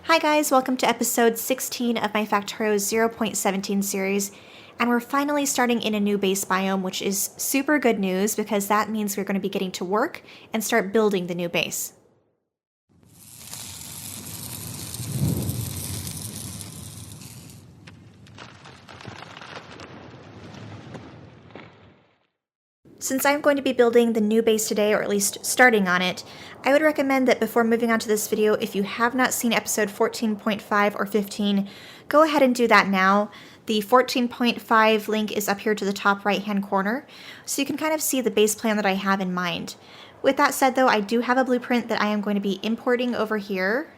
Hi guys, welcome to episode 16 of my Factorio 0.17 series, and we're finally starting in a new base biome, which is super good news because that means we're going to be getting to work and start building the new base. Since I'm going to be building the new base today, or at least starting on it, I would recommend that before moving on to this video, if you have not seen episode 14.5 or 15, go ahead and do that now. The 14.5 link is up here to the top right hand corner, so you can kind of see the base plan that I have in mind. With that said though, I do have a blueprint that I am going to be importing over here,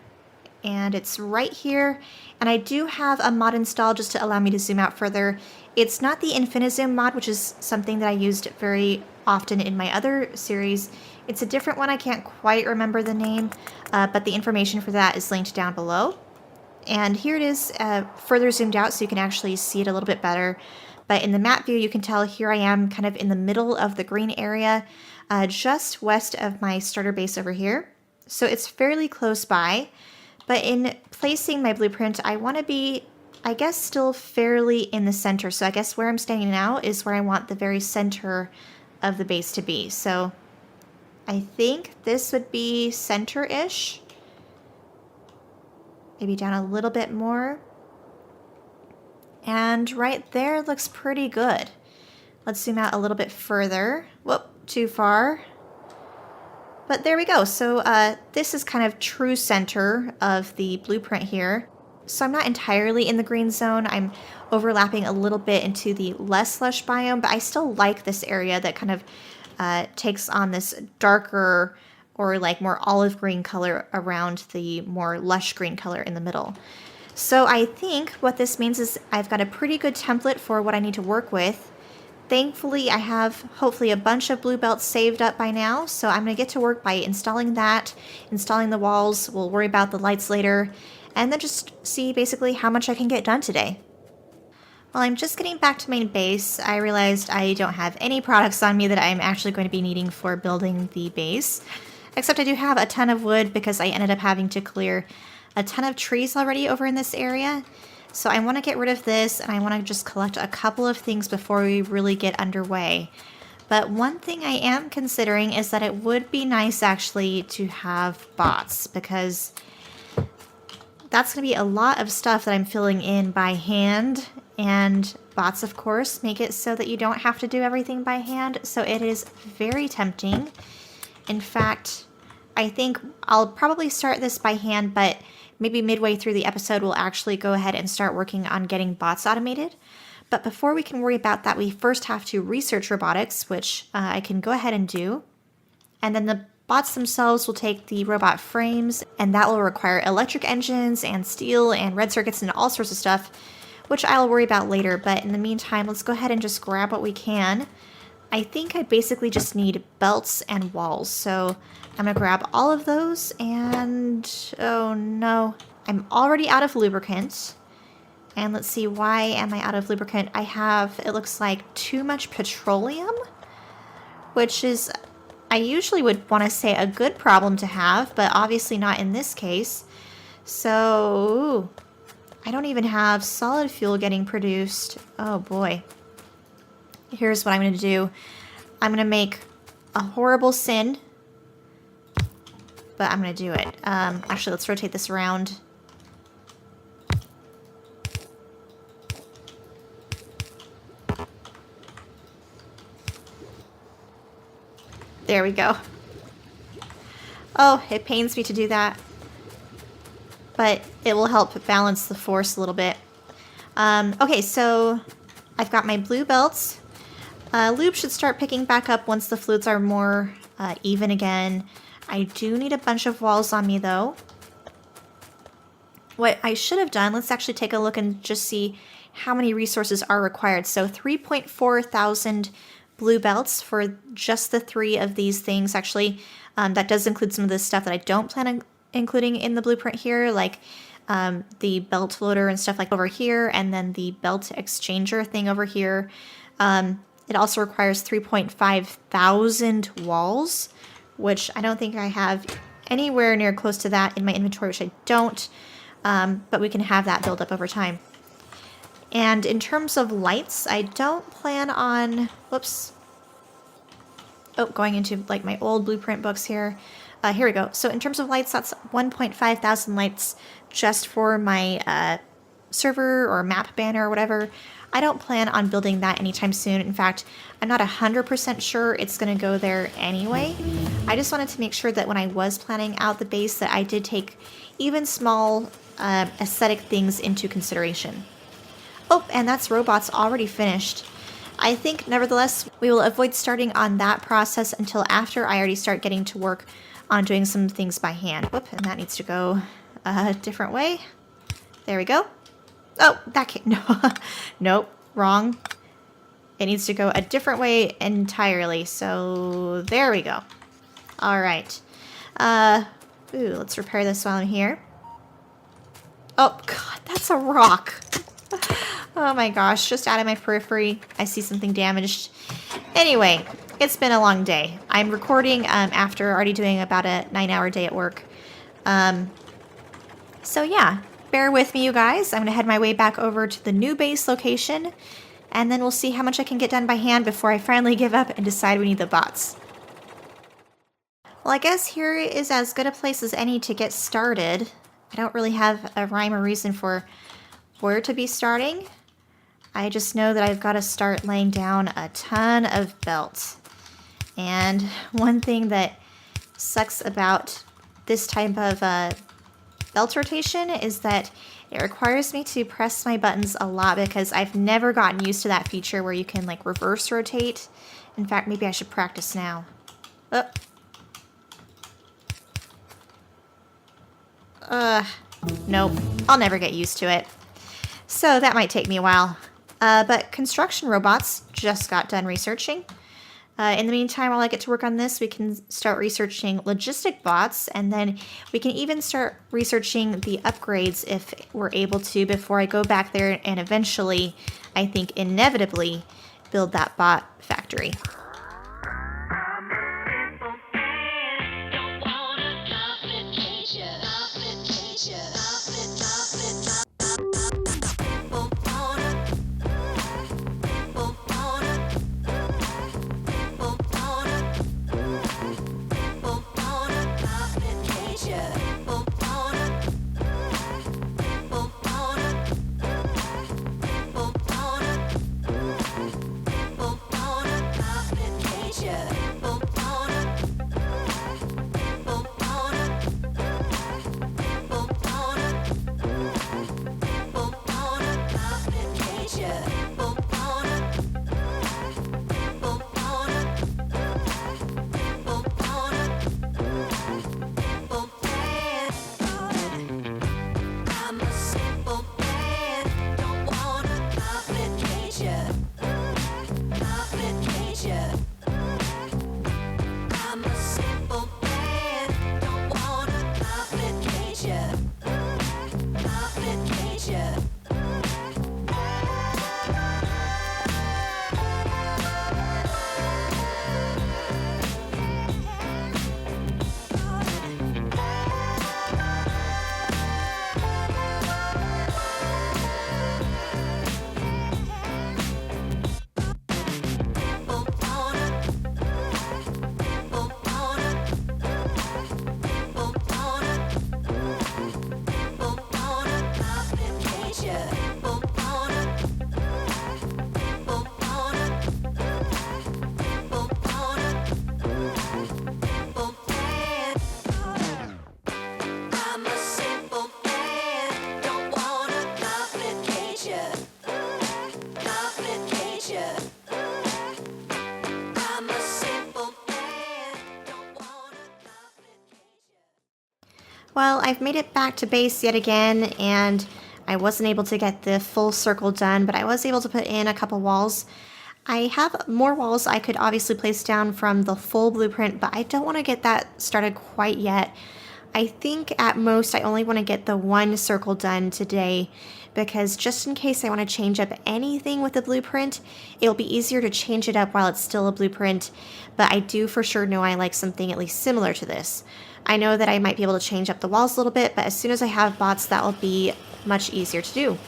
and it's right here, and I do have a mod installed just to allow me to zoom out further. It's not the Infinizoom mod, which is something that I used very often in my other series. It's a different one, I can't quite remember the name, but the information for that is linked down below. And here it is further zoomed out so you can actually see it a little bit better. But in the map view, you can tell here I am kind of in the middle of the green area, just west of my starter base over here. So it's fairly close by. But in placing my blueprint, I want to be, I guess, still fairly in the center. So I guess where I'm standing now is where I want the very center of the base to be. So I think this would be center-ish. Maybe down a little bit more. And right there looks pretty good. Let's zoom out a little bit further. Whoop, too far. But there we go. So this is kind of true center of the blueprint here. So I'm not entirely in the green zone. I'm overlapping a little bit into the less lush biome, but I still like this area that kind of takes on this darker or like more olive green color around the more lush green color in the middle. So I think what this means is I've got a pretty good template for what I need to work with. Thankfully, I have hopefully a bunch of blue belts saved up by now, so I'm going to get to work by installing that, installing the walls. We'll worry about the lights later, and then just see basically how much I can get done today. While I'm just getting back to main base, I realized I don't have any products on me that I'm actually going to be needing for building the base, except I do have a ton of wood because I ended up having to clear a ton of trees already over in this area. So I want to get rid of this, and I want to just collect a couple of things before we really get underway. But one thing I am considering is that it would be nice actually to have bots, because that's going to be a lot of stuff that I'm filling in by hand, and bots of course make it so that you don't have to do everything by hand, so it is very tempting. In fact, I think I'll probably start this by hand, but maybe midway through the episode, we'll actually go ahead and start working on getting bots automated. But before we can worry about that, we first have to research robotics, which I can go ahead and do. And then the bots themselves will take the robot frames, and that will require electric engines and steel and red circuits and all sorts of stuff, which I'll worry about later. But in the meantime, let's go ahead and just grab what we can. I think I basically just need belts and walls, so I'm going to grab all of those, and oh no, I'm already out of lubricant. And let's see, why am I out of lubricant? I have, it looks like, too much petroleum, which is, I usually would want to say a good problem to have, but obviously not in this case. So, I don't even have solid fuel getting produced. Oh boy. Here's what I'm going to do. I'm going to make a horrible sin, but I'm going to do it. Actually, let's rotate this around. There we go. Oh, it pains me to do that, but it will help balance the force a little bit. Okay, so I've got my blue belts. Lube should start picking back up once the fluids are more even again. I do need a bunch of walls on me though. What I should have done, let's actually take a look and just see how many resources are required. So 3.4 thousand blue belts for just the 3 of these things. Actually, that does include some of the stuff that I don't plan on including in the blueprint here, like the belt loader and stuff like over here, and then the belt exchanger thing over here. It also requires 3.5 thousand walls, which I don't think I have anywhere near close to that in my inventory, which I don't. but we can have that build up over time. And in terms of lights, I don't plan on, whoops, going into like my old blueprint books here. Here we go. So in terms of lights, that's 1.5 thousand lights just for my server or map banner or whatever. I don't plan on building that anytime soon. In fact, I'm not 100% sure it's going to go there anyway. I just wanted to make sure that when I was planning out the base that I did take even small aesthetic things into consideration. Oh, and that's robots already finished. I think, nevertheless, we will avoid starting on that process until after I already start getting to work on doing some things by hand. Whoop, and that needs to go a different way. There we go. Oh, that can't, no, nope, wrong. It needs to go a different way entirely, so there we go. All right. Let's repair this while I'm here. Oh, God, that's a rock. Oh my gosh, just out of my periphery, I see something damaged. Anyway, it's been a long day. I'm recording after already doing about a 9-hour day at work. So yeah, bear with me, you guys. I'm going to head my way back over to the new base location, and then we'll see how much I can get done by hand before I finally give up and decide we need the bots. Well, I guess here is as good a place as any to get started. I don't really have a rhyme or reason for where to be starting. I just know that I've got to start laying down a ton of belts. And one thing that sucks about this type of belt rotation is that it requires me to press my buttons a lot because I've never gotten used to that feature where you can like reverse rotate. In fact, maybe I should practice now. Nope, I'll never get used to it. So that might take me a while. But construction robots just got done researching. In the meantime, while I get to work on this, we can start researching logistic bots, and then we can even start researching the upgrades if we're able to before I go back there and eventually, I think inevitably, build that bot factory. Well, I've made it back to base yet again, and I wasn't able to get the full circle done, but I was able to put in a couple walls. I have more walls I could obviously place down from the full blueprint, but I don't want to get that started quite yet. I think at most I only want to get the one circle done today, because just in case I want to change up anything with the blueprint, it'll be easier to change it up while it's still a blueprint, but I do for sure know I like something at least similar to this. I know that I might be able to change up the walls a little bit, but as soon as I have bots, that will be much easier to do.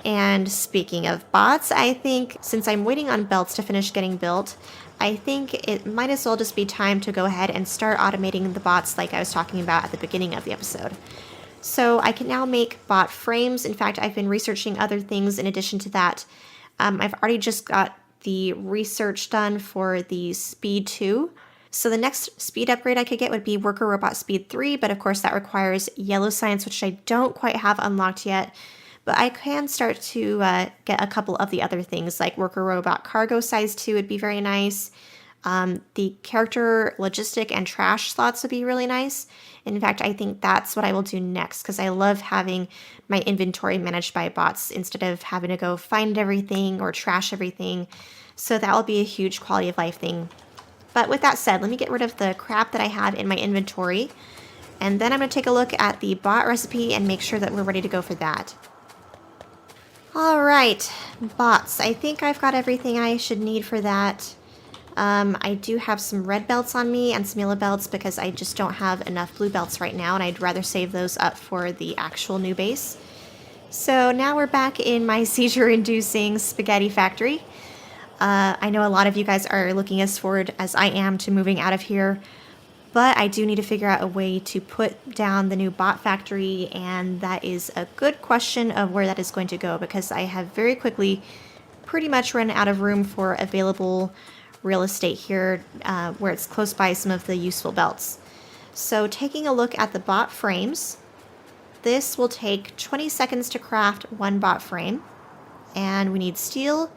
And speaking of bots, I think since I'm waiting on belts to finish getting built, I think it might as well just be time to go ahead and start automating the bots like I was talking about at the beginning of the episode. So I can now make bot frames. In fact, I've been researching other things in addition to that. I've already just got the research done for the Speed 2. So the next speed upgrade I could get would be Worker Robot Speed 3, but of course that requires Yellow Science, which I don't quite have unlocked yet. But I can start to get a couple of the other things, like Worker Robot Cargo Size 2 would be very nice. The character logistic and trash slots would be really nice. In fact, I think that's what I will do next, because I love having my inventory managed by bots instead of having to go find everything or trash everything. So that will be a huge quality of life thing. But with that said, let me get rid of the crap that I have in my inventory. And then I'm going to take a look at the bot recipe and make sure that we're ready to go for that. Alright, bots. I think I've got everything I should need for that. I do have some red belts on me and some yellow belts because I just don't have enough blue belts right now, and I'd rather save those up for the actual new base. So now we're back in my seizure-inducing spaghetti factory. I know a lot of you guys are looking as forward as I am to moving out of here, but I do need to figure out a way to put down the new bot factory, and that is a good question of where that is going to go, because I have very quickly pretty much run out of room for available real estate here where it's close by some of the useful belts. So taking a look at the bot frames, this will take 20 seconds to craft one bot frame, and we need steel,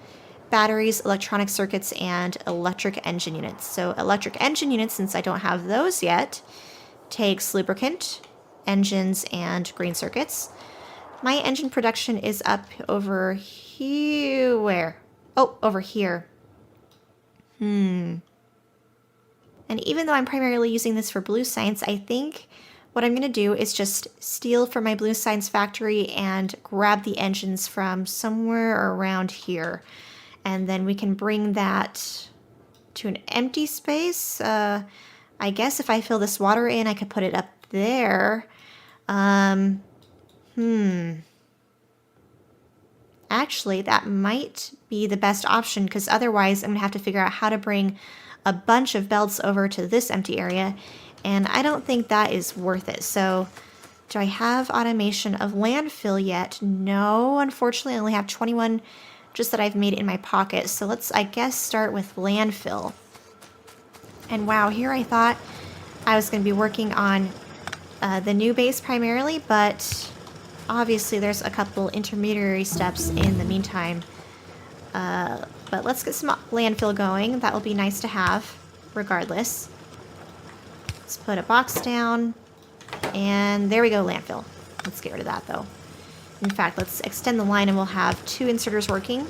batteries, electronic circuits, and electric engine units. So electric engine units, since I don't have those yet, takes lubricant, engines, and green circuits. My engine production is up over here. Where? Oh, over here. And even though I'm primarily using this for blue science, I think what I'm going to do is just steal from my blue science factory and grab the engines from somewhere around here. And then we can bring that to an empty space. I guess if I fill this water in, I could put it up there. Actually, that might be the best option, because otherwise I'm going to have to figure out how to bring a bunch of belts over to this empty area, and I don't think that is worth it. So, do I have automation of landfill yet? No, unfortunately I only have 21 just that I've made in my pocket. So let's, I guess, start with landfill. And wow, here I thought I was going to be working on the new base primarily, but obviously there's a couple intermediary steps in the meantime. But let's get some landfill going. That will be nice to have regardless. Let's put a box down, and there we go, landfill. Let's get rid of that though. In fact, let's extend the line and we'll have 2 inserters working.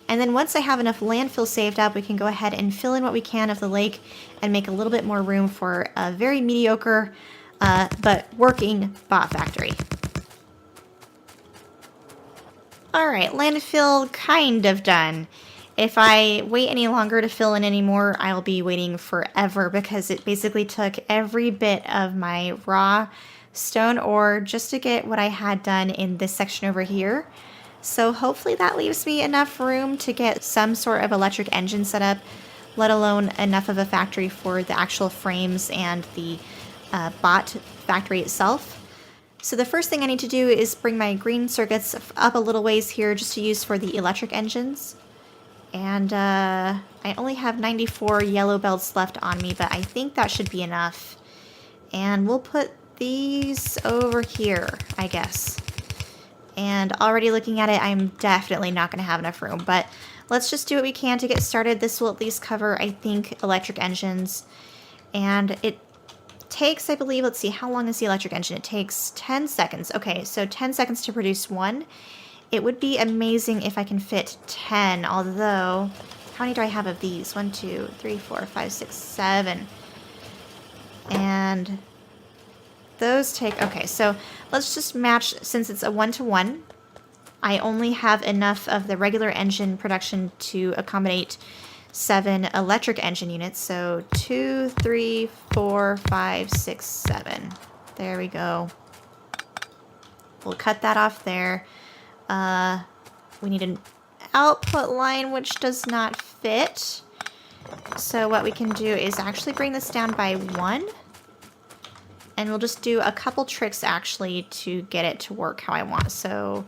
And then once I have enough landfill saved up, we can go ahead and fill in what we can of the lake and make a little bit more room for a very mediocre but working bot factory. Alright, landfill kind of done. If I wait any longer to fill in anymore, I'll be waiting forever, because it basically took every bit of my raw stone ore just to get what I had done in this section over here. So hopefully that leaves me enough room to get some sort of electric engine set up, let alone enough of a factory for the actual frames and the bot factory itself. So the first thing I need to do is bring my green circuits up a little ways here just to use for the electric engines. And I only have 94 yellow belts left on me, but I think that should be enough. And we'll put these over here, I guess. And already looking at it, I'm definitely not going to have enough room, but let's just do what we can to get started. This will at least cover, I think, electric engines. And it takes, I believe, let's see, how long is the electric engine? It takes 10 seconds. Okay, so 10 seconds to produce one. It would be amazing if I can fit 10, although, how many do I have of these? 1, 2, 3, 4, 5, 6, 7. And those take, okay, so let's just match, since it's a 1-to-1. I only have enough of the regular engine production to accommodate 7 electric engine units. So 2, 3, 4, 5, 6, 7. There we go. We'll cut that off there. We need an output line, which does not fit. So what we can do is actually bring this down by 1. And we'll just do a couple tricks actually to get it to work how I want. So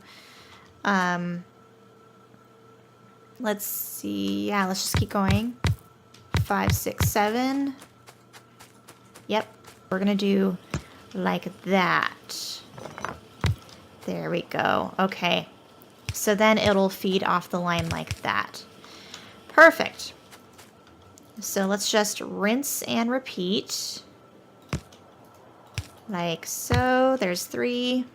let's see. Yeah, let's just keep going. 5, 6, 7. Yep. We're going to do like that. There we go. Okay. So then it'll feed off the line like that. Perfect. So let's just rinse and repeat. Like so. There's 3.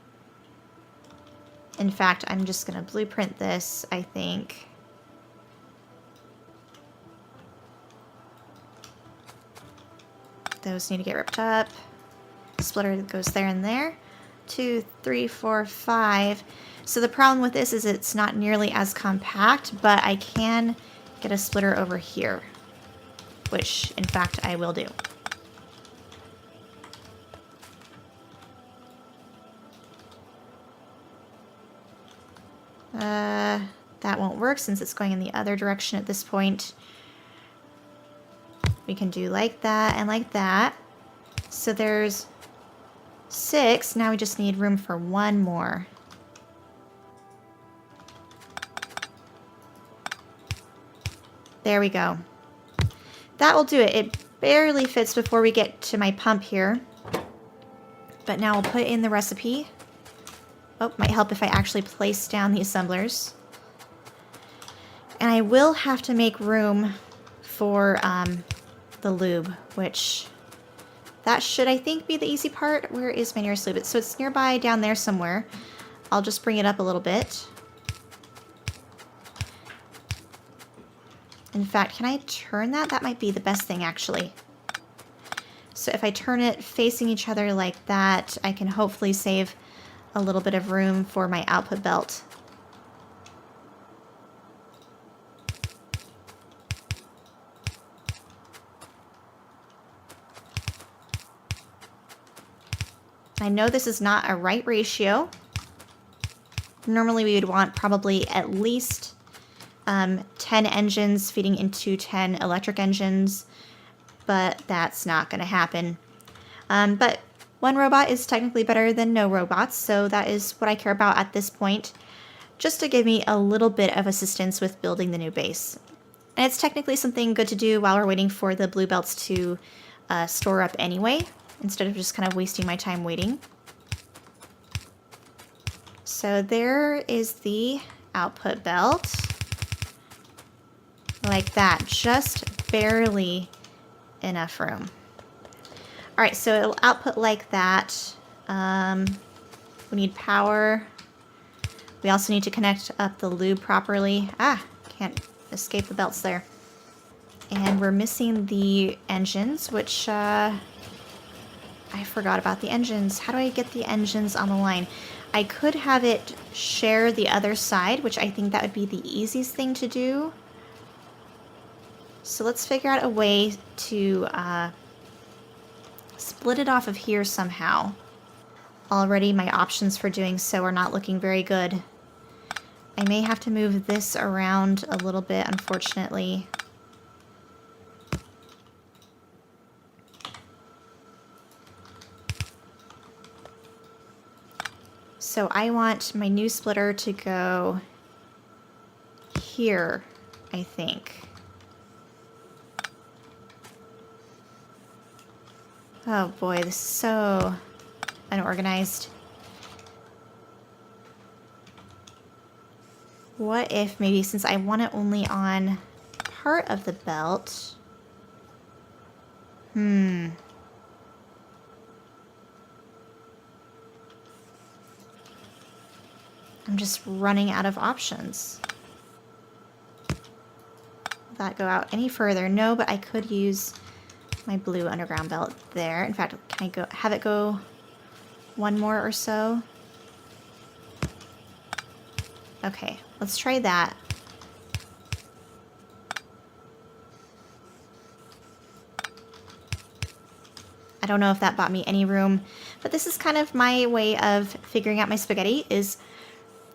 In fact, I'm just going to blueprint this, I think. Those need to get ripped up. Splitter goes there and there. 2, 3, 4, 5. So the problem with this is it's not nearly as compact, but I can get a splitter over here, which in fact I will do. That won't work since it's going in the other direction at this point. We can do like that and like that. So there's 6. Now we just need room for 1 more. There we go. That will do it. It barely fits before we get to my pump here. But now we'll put in the recipe. Oh, might help if I actually place down the assemblers. And I will have to make room for the lube, which that should, I think, be the easy part. Where is my nearest lube? So it's nearby down there somewhere. I'll just bring it up a little bit. In fact, can I turn that? That might be the best thing, actually. So if I turn it facing each other like that, I can hopefully save a little bit of room for my output belt. I know this is not a right ratio. Normally we would want probably at least 10 engines feeding into 10 electric engines, but that's not going to happen. But one robot is technically better than no robots, so that is what I care about at this point, just to give me a little bit of assistance with building the new base. And it's technically something good to do while we're waiting for the blue belts to store up anyway, instead of just kind of wasting my time waiting. So there is the output belt. Like that, just barely enough room. All right, so it'll output like that. We need power. We also need to connect up the lube properly. Ah, can't escape the belts there. And we're missing the engines, which I forgot about the engines. How do I get the engines on the line? I could have it share the other side, which I think that would be the easiest thing to do. So let's figure out a way to split it off of here somehow. Already my options for doing so are not looking very good. I may have to move this around a little bit, unfortunately. So I want my new splitter to go here, I think. Oh boy, this is so unorganized. What if maybe since I want it only on part of the belt? I'm just running out of options. Will that go out any further? No, but I could use my blue underground belt there. In fact, can I go have it go one more or so? Okay, let's try that. don't know if that bought me any room, but this is kind of my way of figuring out my spaghetti, is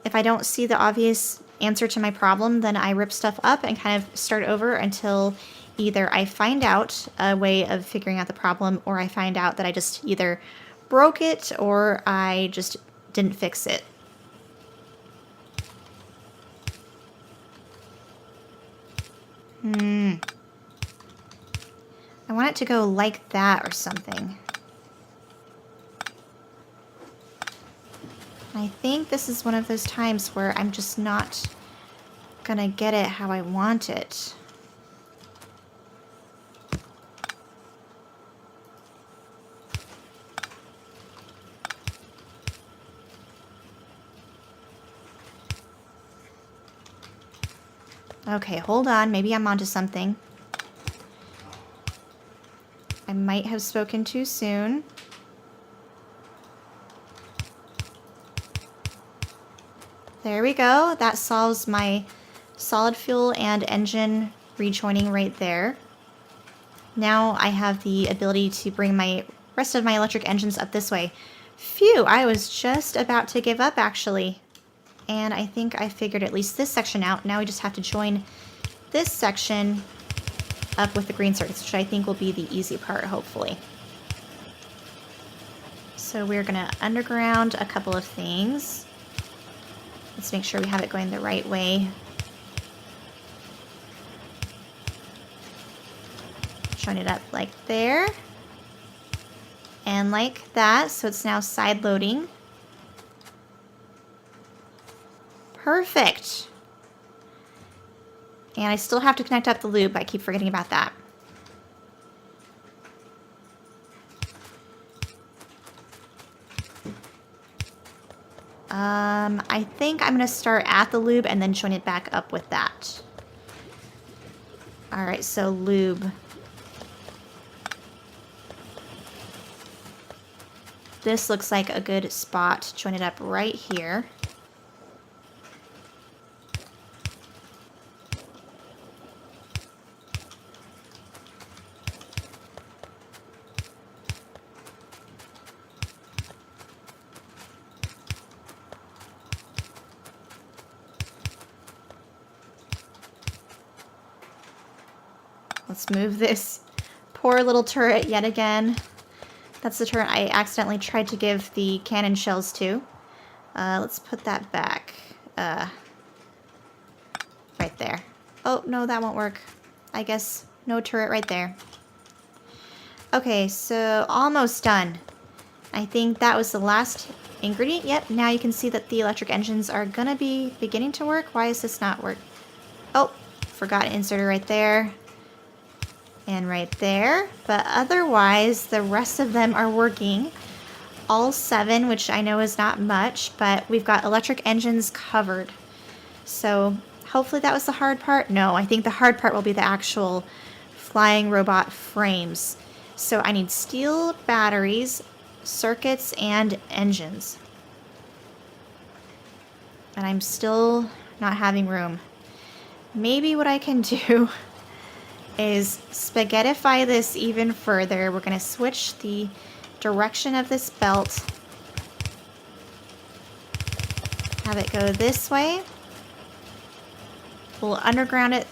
if I don't see the obvious answer to my problem, then I rip stuff up and kind of start over until either I find out a way of figuring out the problem, or I find out that I just either broke it or I just didn't fix it. I want it to go like that or something. I think this is one of those times where I'm just not gonna get it how I want it. Okay, hold on. Maybe I'm onto something. I might have spoken too soon. There we go. That solves my solid fuel and engine rejoining right there. Now I have the ability to bring my rest of my electric engines up this way. Phew, I was just about to give up actually. And I think I figured at least this section out. Now we just have to join this section up with the green circuits, which I think will be the easy part, hopefully. So we're gonna underground a couple of things. Let's make sure we have it going the right way. Join it up like there. And like that, so it's now side loading. Perfect. And I still have to connect up the loop. I keep forgetting about that. I think I'm going to start at the lube and then join it back up with that. Alright, so lube. This looks like a good spot. Join it up right here. Let's move this poor little turret yet again. That's the turret I accidentally tried to give the cannon shells to. Let's put that back. Right there. Oh, no, that won't work. I guess no turret right there. Okay, so almost done. I think that was the last ingredient. Yep, now you can see that the electric engines are gonna be beginning to work. Why is this not work? Oh, forgot an inserter right there. And right there, but otherwise the rest of them are working. All 7, which I know is not much, but we've got electric engines covered. So hopefully that was the hard part. No, I think the hard part will be the actual flying robot frames. So I need steel batteries, circuits, and engines. And I'm still not having room. Maybe what I can do is spaghettify this even further. We're going to switch the direction of this belt. Have it go this way. We'll underground it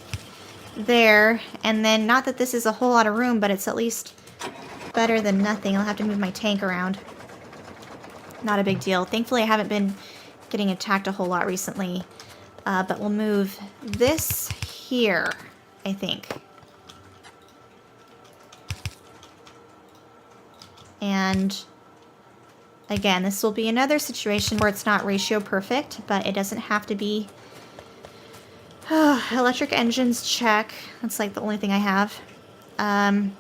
there. And then, not that this is a whole lot of room, but it's at least better than nothing. I'll have to move my tank around. Not a big deal. Thankfully, I haven't been getting attacked a whole lot recently. But we'll move this here, I think. And again, this will be another situation where it's not ratio perfect, but it doesn't have to be. Electric engines, check. That's like the only thing I have. I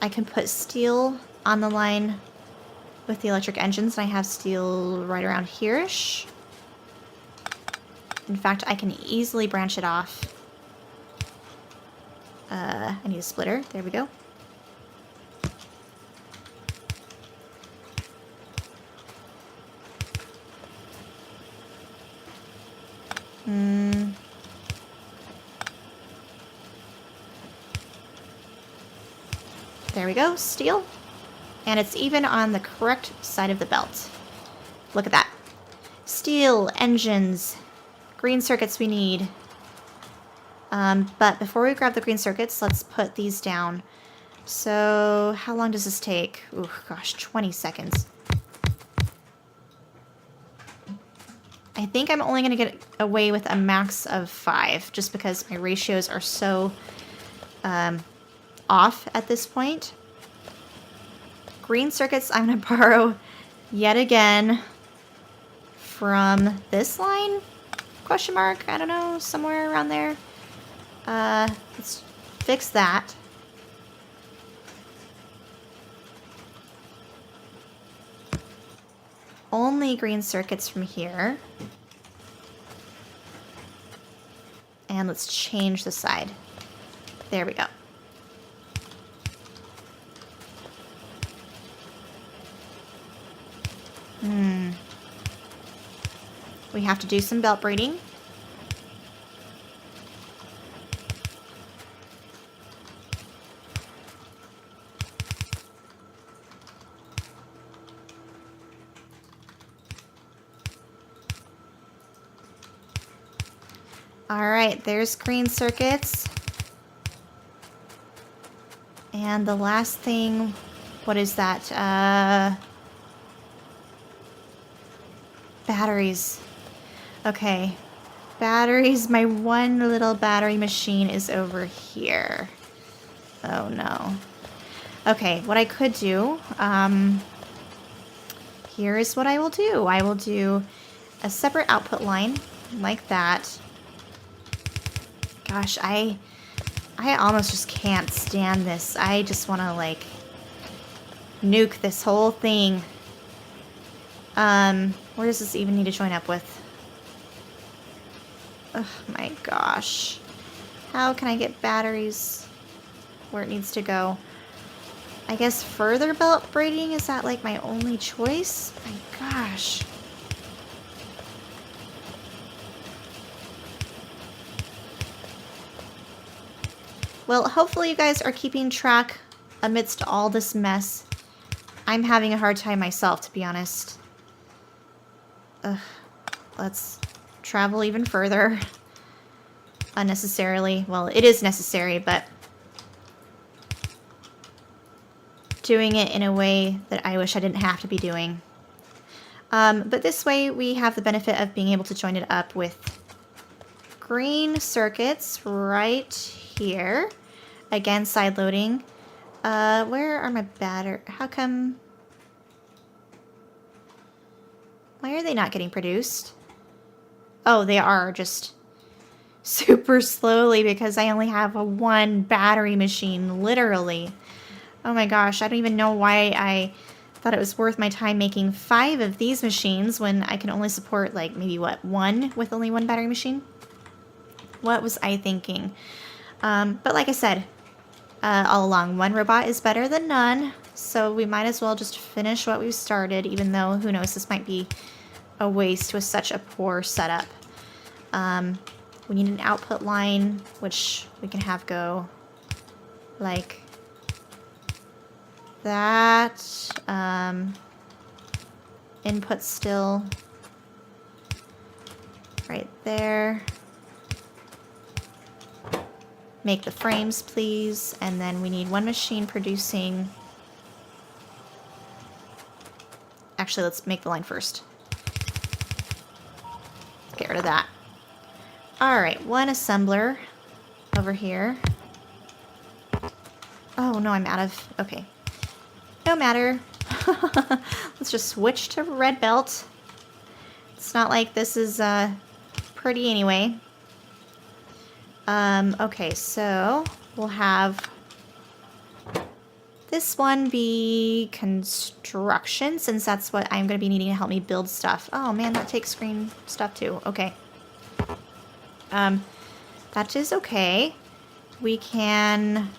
can put steel on the line with the electric engines, and I have steel right around here-ish. In fact, I can easily branch it off. I need a splitter. There we go. There we go, steel. And it's even on the correct side of the belt. Look at that. Steel, engines, green circuits we need. But before we grab the green circuits, let's put these down. So, how long does this take? Ooh, gosh, 20 seconds. I think I'm only going to get away with a max of 5, just because my ratios are so off at this point. Green circuits I'm going to borrow yet again from this line? Question mark? I don't know, somewhere around there. Let's fix that. Only green circuits from here. And let's change the side. There we go. We have to do some belt braiding. Alright, there's green circuits. And the last thing, what is that? Batteries. Okay. Batteries, my one little battery machine is over here. Oh no. Okay, what I could do, here is what I will do. I will do a separate output line like that. Gosh, I almost just can't stand this. I just want to, like, nuke this whole thing. Where does this even need to join up with? Oh my gosh. How can I get batteries where it needs to go? I guess further belt braiding, is that like my only choice? My gosh. Well, hopefully you guys are keeping track amidst all this mess. I'm having a hard time myself, to be honest. Ugh. Let's travel even further. Unnecessarily. Well, it is necessary, but doing it in a way that I wish I didn't have to be doing. But this way we have the benefit of being able to join it up with green circuits right here. Again, side loading. Where are my batteries? How come? Why are they not getting produced? Oh, they are, just super slowly because I only have a one battery machine, literally. Oh my gosh, I don't even know why I thought it was worth my time making 5 of these machines when I can only support, like, maybe, what, 1 with only 1 battery machine? What was I thinking? But like I said, all along, 1 robot is better than none, so we might as well just finish what we've started, even though, who knows, this might be a waste with such a poor setup. We need an output line, which we can have go like that. Input still right there. Make the frames, please. And then we need 1 machine producing. Actually, let's make the line first. Get rid of that. Alright, 1 assembler over here. Oh, no, I'm out of... Okay. No matter. Let's just switch to red belt. It's not like this is pretty anyway. Okay, so we'll have this one be construction, since that's what I'm going to be needing to help me build stuff. Oh man, that takes screen stuff too. Okay. That is okay. We can...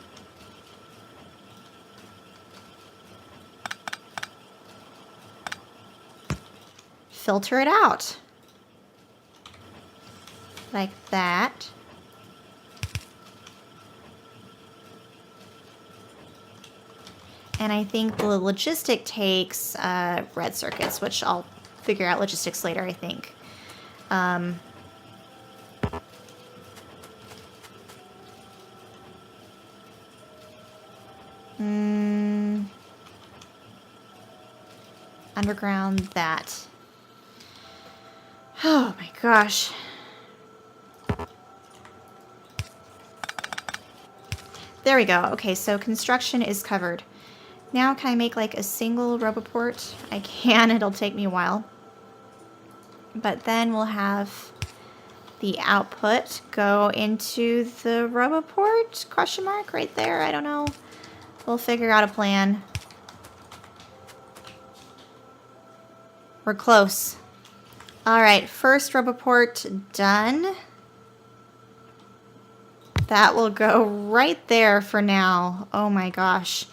filter it out. Like that. And I think the logistic takes red circuits, which I'll figure out logistics later, I think. Underground that. Oh my gosh. There we go. Okay, so construction is covered. Now can I make like a single roboport? I can, it'll take me a while. But then we'll have the output go into the roboport? Question mark right there, I don't know. We'll figure out a plan. We're close. All right, first roboport done. That will go right there for now. Oh my gosh.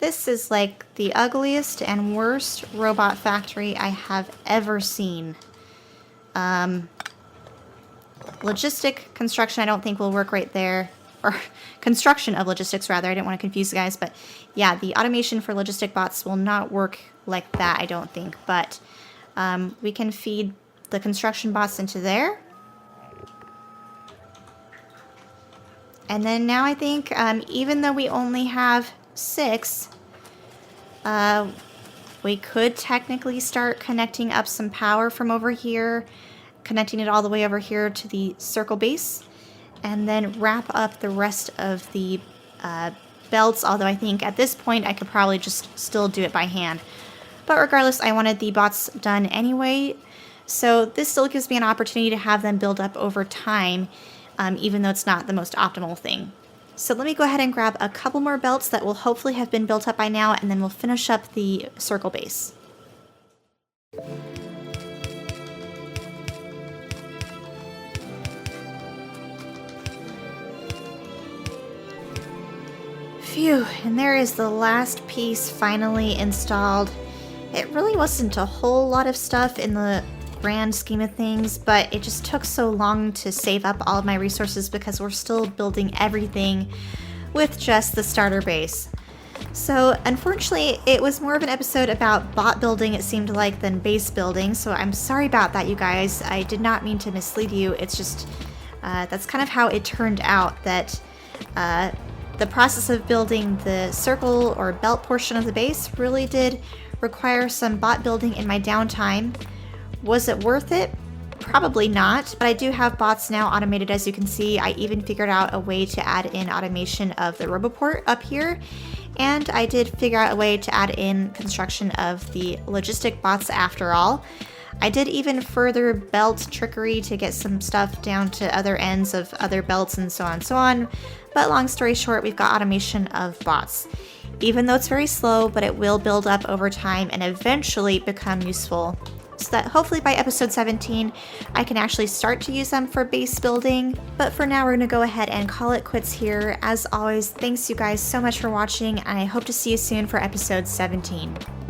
This is like the ugliest and worst robot factory I have ever seen. Logistic construction I don't think will work right there. Or construction of logistics rather. I didn't want to confuse you guys, but yeah, the automation for logistic bots will not work like that, I don't think. But we can feed the construction bots into there. And then now I think, even though we only have 6, we could technically start connecting up some power from over here, connecting it all the way over here to the circle base, and then wrap up the rest of the belts, although I think at this point I could probably just still do it by hand. But regardless, I wanted the bots done anyway, so this still gives me an opportunity to have them build up over time, even though it's not the most optimal thing. So let me go ahead and grab a couple more belts that will hopefully have been built up by now, and then we'll finish up the circle base. Phew, and there is the last piece finally installed. It really wasn't a whole lot of stuff in the grand scheme of things, but it just took so long to save up all of my resources because we're still building everything with just the starter base. So unfortunately, it was more of an episode about bot building, it seemed like, than base building, so I'm sorry about that, you guys. I did not mean to mislead you. It's just that's kind of how it turned out, that the process of building the circle or belt portion of the base really did require some bot building in my downtime. Was it worth it? Probably not, but I do have bots now automated, as you can see. I even figured out a way to add in automation of the roboport up here, and I did figure out a way to add in construction of the logistic bots after all. I did even further belt trickery to get some stuff down to other ends of other belts and so on, but long story short, we've got automation of bots. Even though it's very slow, but it will build up over time and eventually become useful, so that hopefully by episode 17, I can actually start to use them for base building. But for now, we're going to go ahead and call it quits here. As always, thanks you guys so much for watching, and I hope to see you soon for episode 17.